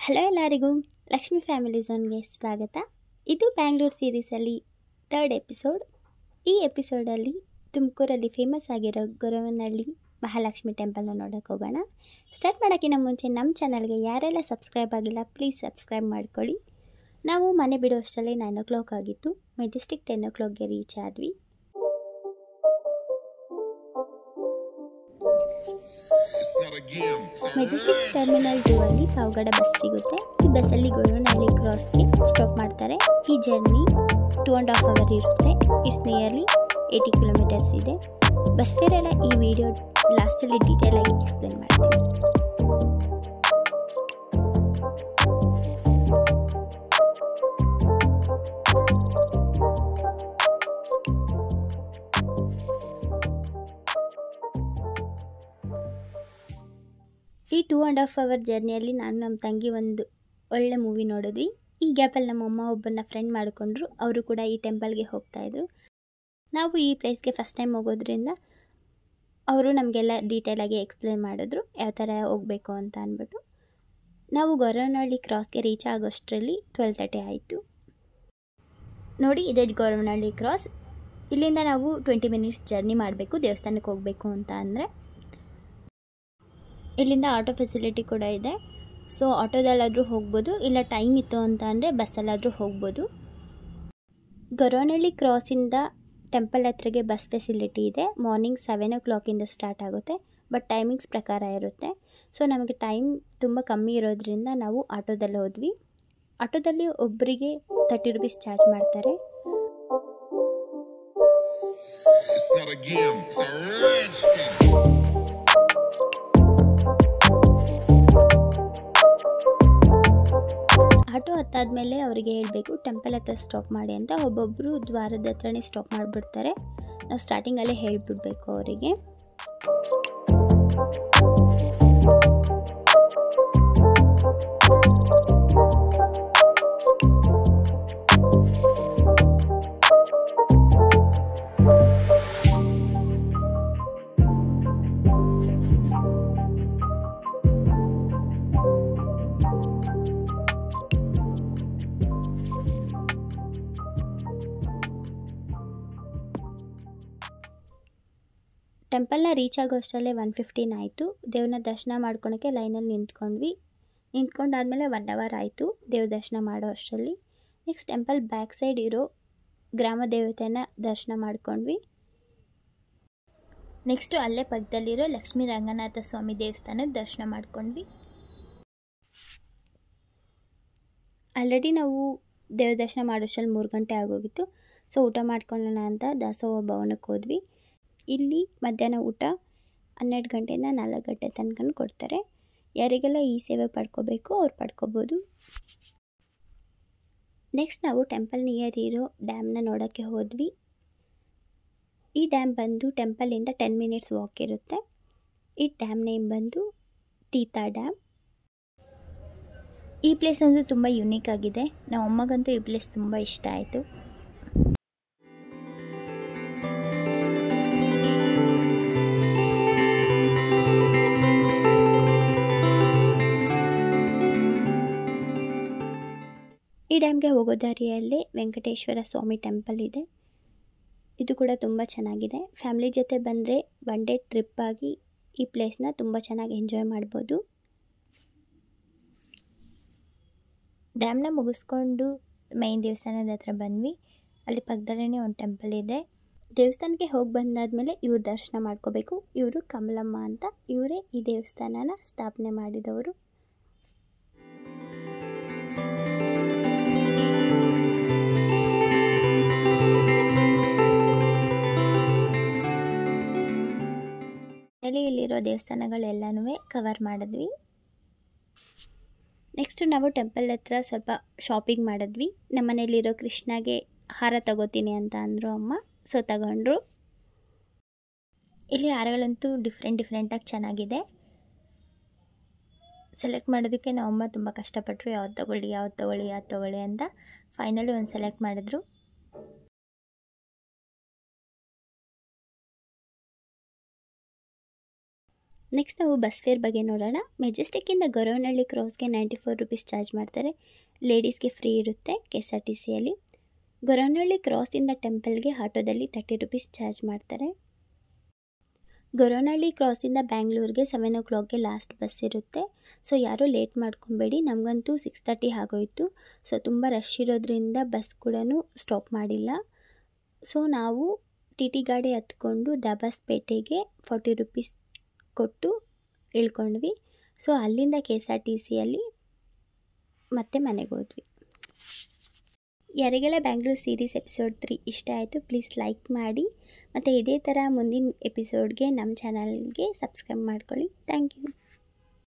Hello ಎಲ್ಲರಿಗೂ, Lakshmi family ಝೋನ್ಗೆ ಸ್ವಾಗತ. ಇದು ಬ್ಯಾಂಗ್ಳೂರು ಸೀರೀಸಲ್ಲಿ 3rd ಎಪಿಸೋಡ್. ಈ ಎಪಿಸೋಡಲ್ಲಿ ತುಮಕೂರಲ್ಲಿ ಫೇಮಸ್ ಆಗಿರೋ ಗೊರವನಹಳ್ಳಿ ಮಹಾಲಕ್ಷ್ಮಿ ಟೆಂಪಲ್ನ ನೋಡೋಕೆ ಹೋಗೋಣ. ಸ್ಟಾರ್ಟ್ ಮಾಡೋಕ್ಕಿಂತ ಮುಂಚೆ ನಮ್ಮ ಚಾನಲ್ಗೆ ಯಾರೆಲ್ಲ ಸಬ್ಸ್ಕ್ರೈಬ್ ಆಗಿಲ್ಲ ಪ್ಲೀಸ್ ಸಬ್ಸ್ಕ್ರೈಬ್ ಮಾಡ್ಕೊಳ್ಳಿ. ನಾವು ಮನೆ ಬಿಡೋ ಅಷ್ಟರಲ್ಲಿ 9 o'clock ಆಗಿತ್ತು. ಮೆಜೆಸ್ಟಿಕ್ 10 o'clockಗೆ ರೀಚ್ ಆದ್ವಿ. ಮೆಜೆಸ್ಟಿಕ್ ಟರ್ಮಿನಲ್ 2 ಅಲ್ಲಿ ಪಾವಗಡ ಬಸ್ ಸಿಗುತ್ತೆ. ಈ ಬಸ್ಸಲ್ಲಿ ಗೊರವನಹಳ್ಳಿ ಕ್ರಾಸ್ಗೆ ಸ್ಟಾಪ್ ಮಾಡ್ತಾರೆ. ಈ ಜರ್ನಿ 2.5 hour ಇರುತ್ತೆ. ಇಟ್ಸ್ ನಿಯರ್ಲಿ 80 kilometers ಇದೆ. ಬಸ್ ಫೇರ್ ಎಲ್ಲ ಈ ವಿಡಿಯೋ ಲಾಸ್ಟಲ್ಲಿ ಡೀಟೇಲ್ ಆಗಿ ಎಕ್ಸ್ಪ್ಲೇನ್ ಮಾಡ್ತೀನಿ. ಈ 2.5 hour ಜರ್ನಿಯಲ್ಲಿ ನಾನು ನಮ್ಮ ತಂಗಿ ಒಂದು ಒಳ್ಳೆ ಮೂವಿ ನೋಡಿದ್ವಿ. ಈ ಗ್ಯಾಪಲ್ಲಿ ನಮ್ಮಮ್ಮ ಒಬ್ಬರನ್ನ ಫ್ರೆಂಡ್ ಮಾಡಿಕೊಂಡ್ರು. ಅವರು ಕೂಡ ಈ ಟೆಂಪಲ್ಗೆ ಹೋಗ್ತಾಯಿದ್ರು. ನಾವು ಈ ಪ್ಲೇಸ್ಗೆ ಫಸ್ಟ್ ಟೈಮ್ ಹೋಗೋದ್ರಿಂದ ಅವರು ನಮಗೆಲ್ಲ ಡೀಟೇಲಾಗಿ ಎಕ್ಸ್ಪ್ಲೇನ್ ಮಾಡಿದ್ರು ಯಾವ ಥರ ಹೋಗಬೇಕು ಅಂತ ಅಂದ್ಬಿಟ್ಟು. ನಾವು ಗೊರವನಹಳ್ಳಿ ಕ್ರಾಸ್ಗೆ ರೀಚ್ ಆಗೋಷ್ಟರಲ್ಲಿ 12:30 ಆಯಿತು. ನೋಡಿ, ಇದೇ ಗೊರವನಹಳ್ಳಿ ಕ್ರಾಸ್. ಇಲ್ಲಿಂದ ನಾವು 20 minutes ಜರ್ನಿ ಮಾಡಬೇಕು ದೇವಸ್ಥಾನಕ್ಕೆ ಹೋಗಬೇಕು ಅಂತ ಅಂದರೆ. ಇಲ್ಲಿಂದ ಆಟೋ ಫೆಸಿಲಿಟಿ ಕೂಡ ಇದೆ. ಸೊ ಆಟೋದಲ್ಲಾದರೂ ಹೋಗ್ಬೋದು, ಇಲ್ಲ ಟೈಮ್ ಇತ್ತು ಅಂತ ಅಂದರೆ ಬಸ್ಸಲ್ಲಾದರೂ ಹೋಗ್ಬೋದು. ಗೊರವನಹಳ್ಳಿ ಕ್ರಾಸಿಂದ ಟೆಂಪಲ್ ಹತ್ರಗೆ ಬಸ್ ಫೆಸಿಲಿಟಿ ಇದೆ. ಮಾರ್ನಿಂಗ್ 7 o'clock ಸ್ಟಾರ್ಟ್ ಆಗುತ್ತೆ, ಬಟ್ ಟೈಮಿಂಗ್ಸ್ ಪ್ರಕಾರ ಇರುತ್ತೆ. ಸೊ ನಮಗೆ ಟೈಮ್ ತುಂಬ ಕಮ್ಮಿ ಇರೋದ್ರಿಂದ ನಾವು ಆಟೋದಲ್ಲಿ ಹೋದ್ವಿ. ಆಟೋದಲ್ಲಿ ಒಬ್ಬರಿಗೆ 30 rupees ಚಾರ್ಜ್ ಮಾಡ್ತಾರೆ. ಆಟೋ ಹತ್ತಾದ್ಮೇಲೆ ಅವರಿಗೆ ಹೇಳಬೇಕು ಟೆಂಪಲ್ ಹತ್ರ ಸ್ಟಾಪ್ ಮಾಡಿ ಅಂತ. ಒಬ್ಬೊಬ್ಬರು ದ್ವಾರದ ಹತ್ರನೇ ಸ್ಟಾಪ್ ಮಾಡಿಬಿಡ್ತಾರೆ. ನಾವು ಸ್ಟಾರ್ಟಿಂಗಲ್ಲೇ ಹೇಳಿಬಿಡ್ಬೇಕು ಅವರಿಗೆ. ಟೆಂಪಲ್ನ ರೀಚ್ ಆಗೋ ಅಷ್ಟರಲ್ಲೇ 1:15 ಆಯಿತು. ದೇವ್ರನ್ನ ದರ್ಶನ ಮಾಡ್ಕೊಳಕ್ಕೆ ಲೈನಲ್ಲಿ ನಿಂತ್ಕೊಂಡಾದ್ಮೇಲೆ 1 hour ಆಯಿತು ದೇವ್ರ ದರ್ಶನ ಮಾಡೋ ಅಷ್ಟರಲ್ಲಿ. ನೆಕ್ಸ್ಟ್ ಟೆಂಪಲ್ ಬ್ಯಾಕ್ ಸೈಡ್ ಇರೋ ಗ್ರಾಮ ದೇವತೆನ ದರ್ಶನ ಮಾಡ್ಕೊಂಡ್ವಿ. ನೆಕ್ಸ್ಟು ಅಲ್ಲೇ ಪಕ್ಕದಲ್ಲಿರೋ ಲಕ್ಷ್ಮೀ ರಂಗನಾಥ ಸ್ವಾಮಿ ದೇವಸ್ಥಾನದ ದರ್ಶನ ಮಾಡ್ಕೊಂಡ್ವಿ. ಆಲ್ರೆಡಿ ನಾವು ದೇವ್ರ ದರ್ಶನ ಮಾಡೋಷ್ಟರಲ್ಲಿ 3 ಗಂಟೆ ಆಗೋಗಿತ್ತು. ಸೊ ಊಟ ಮಾಡ್ಕೊಳ್ಳೋಣ ಅಂತ ದಾಸೋಹ ಭವನಕ್ಕೆ ಹೋದ್ವಿ. ಇಲ್ಲಿ ಮಧ್ಯಾಹ್ನ ಊಟ 12 ಗಂಟೆಯಿಂದ 4 ಗಂಟೆ ತನಕ ಕೊಡ್ತಾರೆ. ಯಾರಿಗೆಲ್ಲ ಈ ಸೇವೆ ಪಡ್ಕೋಬೇಕು ಅವ್ರು ಪಡ್ಕೋಬೋದು. ನೆಕ್ಸ್ಟ್ ನಾವು ಟೆಂಪಲ್ ನಿಯರ್ ಇರೋ ಡ್ಯಾಮ್ನ ನೋಡೋಕ್ಕೆ ಹೋದ್ವಿ. ಈ ಡ್ಯಾಮ್ ಬಂದು ಟೆಂಪಲಿಂದ 10 minutes ವಾಕ್ ಇರುತ್ತೆ. ಈ ಡ್ಯಾಮ್ ನೇಮ್ ಬಂದು ತೀತಾ ಡ್ಯಾಮ್. ಈ ಪ್ಲೇಸ್ ಅಂದರೂ ತುಂಬ ಯುನೀಕ್ ಆಗಿದೆ. ನಮ್ಮ ಅಮ್ಮಗಂತೂ ಈ ಪ್ಲೇಸ್ ತುಂಬ ಇಷ್ಟ ಆಯಿತು. ಈ ಡ್ಯಾಮ್ಗೆ ಹೋಗೋ ದಾರಿಯಲ್ಲಿ ವೆಂಕಟೇಶ್ವರ ಸ್ವಾಮಿ ಟೆಂಪಲ್ ಇದೆ. ಇದು ಕೂಡ ತುಂಬ ಚೆನ್ನಾಗಿದೆ. ಫ್ಯಾಮಿಲಿ ಜೊತೆ ಬಂದರೆ 1 day ಟ್ರಿಪ್ ಆಗಿ ಈ ಪ್ಲೇಸ್ನ ತುಂಬ ಚೆನ್ನಾಗಿ ಎಂಜಾಯ್ ಮಾಡ್ಬೋದು. ಡ್ಯಾಮ್ನ ಮುಗಿಸ್ಕೊಂಡು ಮೈನ್ ದೇವಸ್ಥಾನದ ಹತ್ರ ಬಂದ್ವಿ. ಅಲ್ಲಿ ಪಕ್ಕದಲ್ಲೇ ಒಂದು ಟೆಂಪಲ್ ಇದೆ. ದೇವಸ್ಥಾನಕ್ಕೆ ಹೋಗಿ ಬಂದಾದಮೇಲೆ ಇವ್ರ ದರ್ಶನ ಮಾಡ್ಕೋಬೇಕು. ಇವರು ಕಮಲಮ್ಮ ಅಂತ, ಇವರೇ ಈ ದೇವಸ್ಥಾನನ ಸ್ಥಾಪನೆ ಮಾಡಿದವರು. ಇಲ್ಲಿರೋ ದೇವಸ್ಥಾನಗಳೆಲ್ಲನೂ ಕವರ್ ಮಾಡಿದ್ವಿ. ನೆಕ್ಸ್ಟು ನಾವು ಟೆಂಪಲ್ ಹತ್ರ ಸ್ವಲ್ಪ ಶಾಪಿಂಗ್ ಮಾಡಿದ್ವಿ. ನಮ್ಮ ಮನೇಲಿರೋ ಕೃಷ್ಣಗೆ ಹಾರ ತಗೋತೀನಿ ಅಂತ ಅಂದರು ಅಮ್ಮ. ಸೊ ತಗೊಂಡ್ರು. ಇಲ್ಲಿ ಹಾರಗಳಂತೂ ಡಿಫ್ರೆಂಟಾಗಿ ಚೆನ್ನಾಗಿದೆ. ಸೆಲೆಕ್ಟ್ ಮಾಡೋದಕ್ಕೆ ನಮ್ಮಮ್ಮ ತುಂಬ ಕಷ್ಟಪಟ್ಟರು. ಯಾವ್ದು ತಗೊಳ್ಳಿ ಅಂತ. ಫೈನಲಿ ಒಂದು ಸೆಲೆಕ್ಟ್ ಮಾಡಿದ್ರು. ನೆಕ್ಸ್ಟ್ ನಾವು ಬಸ್ ಫೇರ್ ಬಗ್ಗೆ ನೋಡೋಣ. ಮೆಜೆಸ್ಟಿಕ್ಕಿಂದ ಗೊರವನಹಳ್ಳಿ ಕ್ರಾಸ್ಗೆ 94 ರುಪೀಸ್ ಚಾರ್ಜ್ ಮಾಡ್ತಾರೆ. ಲೇಡೀಸ್ಗೆ ಫ್ರೀ ಇರುತ್ತೆ KSRTCಯಲ್ಲಿ. ಗೊರವನಹಳ್ಳಿ ಕ್ರಾಸಿಂದ ಟೆಂಪಲ್ಗೆ ಆಟೋದಲ್ಲಿ 30 ರುಪೀಸ್ ಚಾರ್ಜ್ ಮಾಡ್ತಾರೆ. ಗೊರವನಹಳ್ಳಿ ಕ್ರಾಸಿಂದ ಬ್ಯಾಂಗ್ಳೂರಿಗೆ 7 o'clockಗೆ ಲಾಸ್ಟ್ ಬಸ್ ಇರುತ್ತೆ. ಸೊ ಯಾರೂ ಲೇಟ್ ಮಾಡ್ಕೊಬೇಡಿ. ನಮಗಂತೂ 6:30 ಆಗೋಯಿತು. ಸೊ ತುಂಬ ರಶ್ ಇರೋದ್ರಿಂದ ಬಸ್ ಕೂಡ ಸ್ಟಾಪ್ ಮಾಡಿಲ್ಲ. ಸೊ ನಾವು TT ಗಾಡಿ ಹತ್ಕೊಂಡು ಡಾಬಾಸ್ಪೇಟೆಗೆ 40 ರುಪೀಸ್ ಕೊಟ್ಟು ಇಳ್ಕೊಂಡ್ವಿ. ಸೊ ಅಲ್ಲಿಂದ KSRTCಯಲ್ಲಿ ಮತ್ತೆ ಮನೆಗೆ ಹೋದ್ವಿ. ಯಾರಿಗೆಲ್ಲ ಬ್ಯಾಂಗ್ಳೂರ್ ಸೀರೀಸ್ ಎಪಿಸೋಡ್ 3 ಇಷ್ಟ ಆಯಿತು, ಪ್ಲೀಸ್ ಲೈಕ್ ಮಾಡಿ. ಮತ್ತು ಇದೇ ಥರ ಮುಂದಿನ ಎಪಿಸೋಡ್ಗೆ ನಮ್ಮ ಚಾನಲ್ಗೆ ಸಬ್ಸ್ಕ್ರೈಬ್ ಮಾಡ್ಕೊಳ್ಳಿ. Thank you.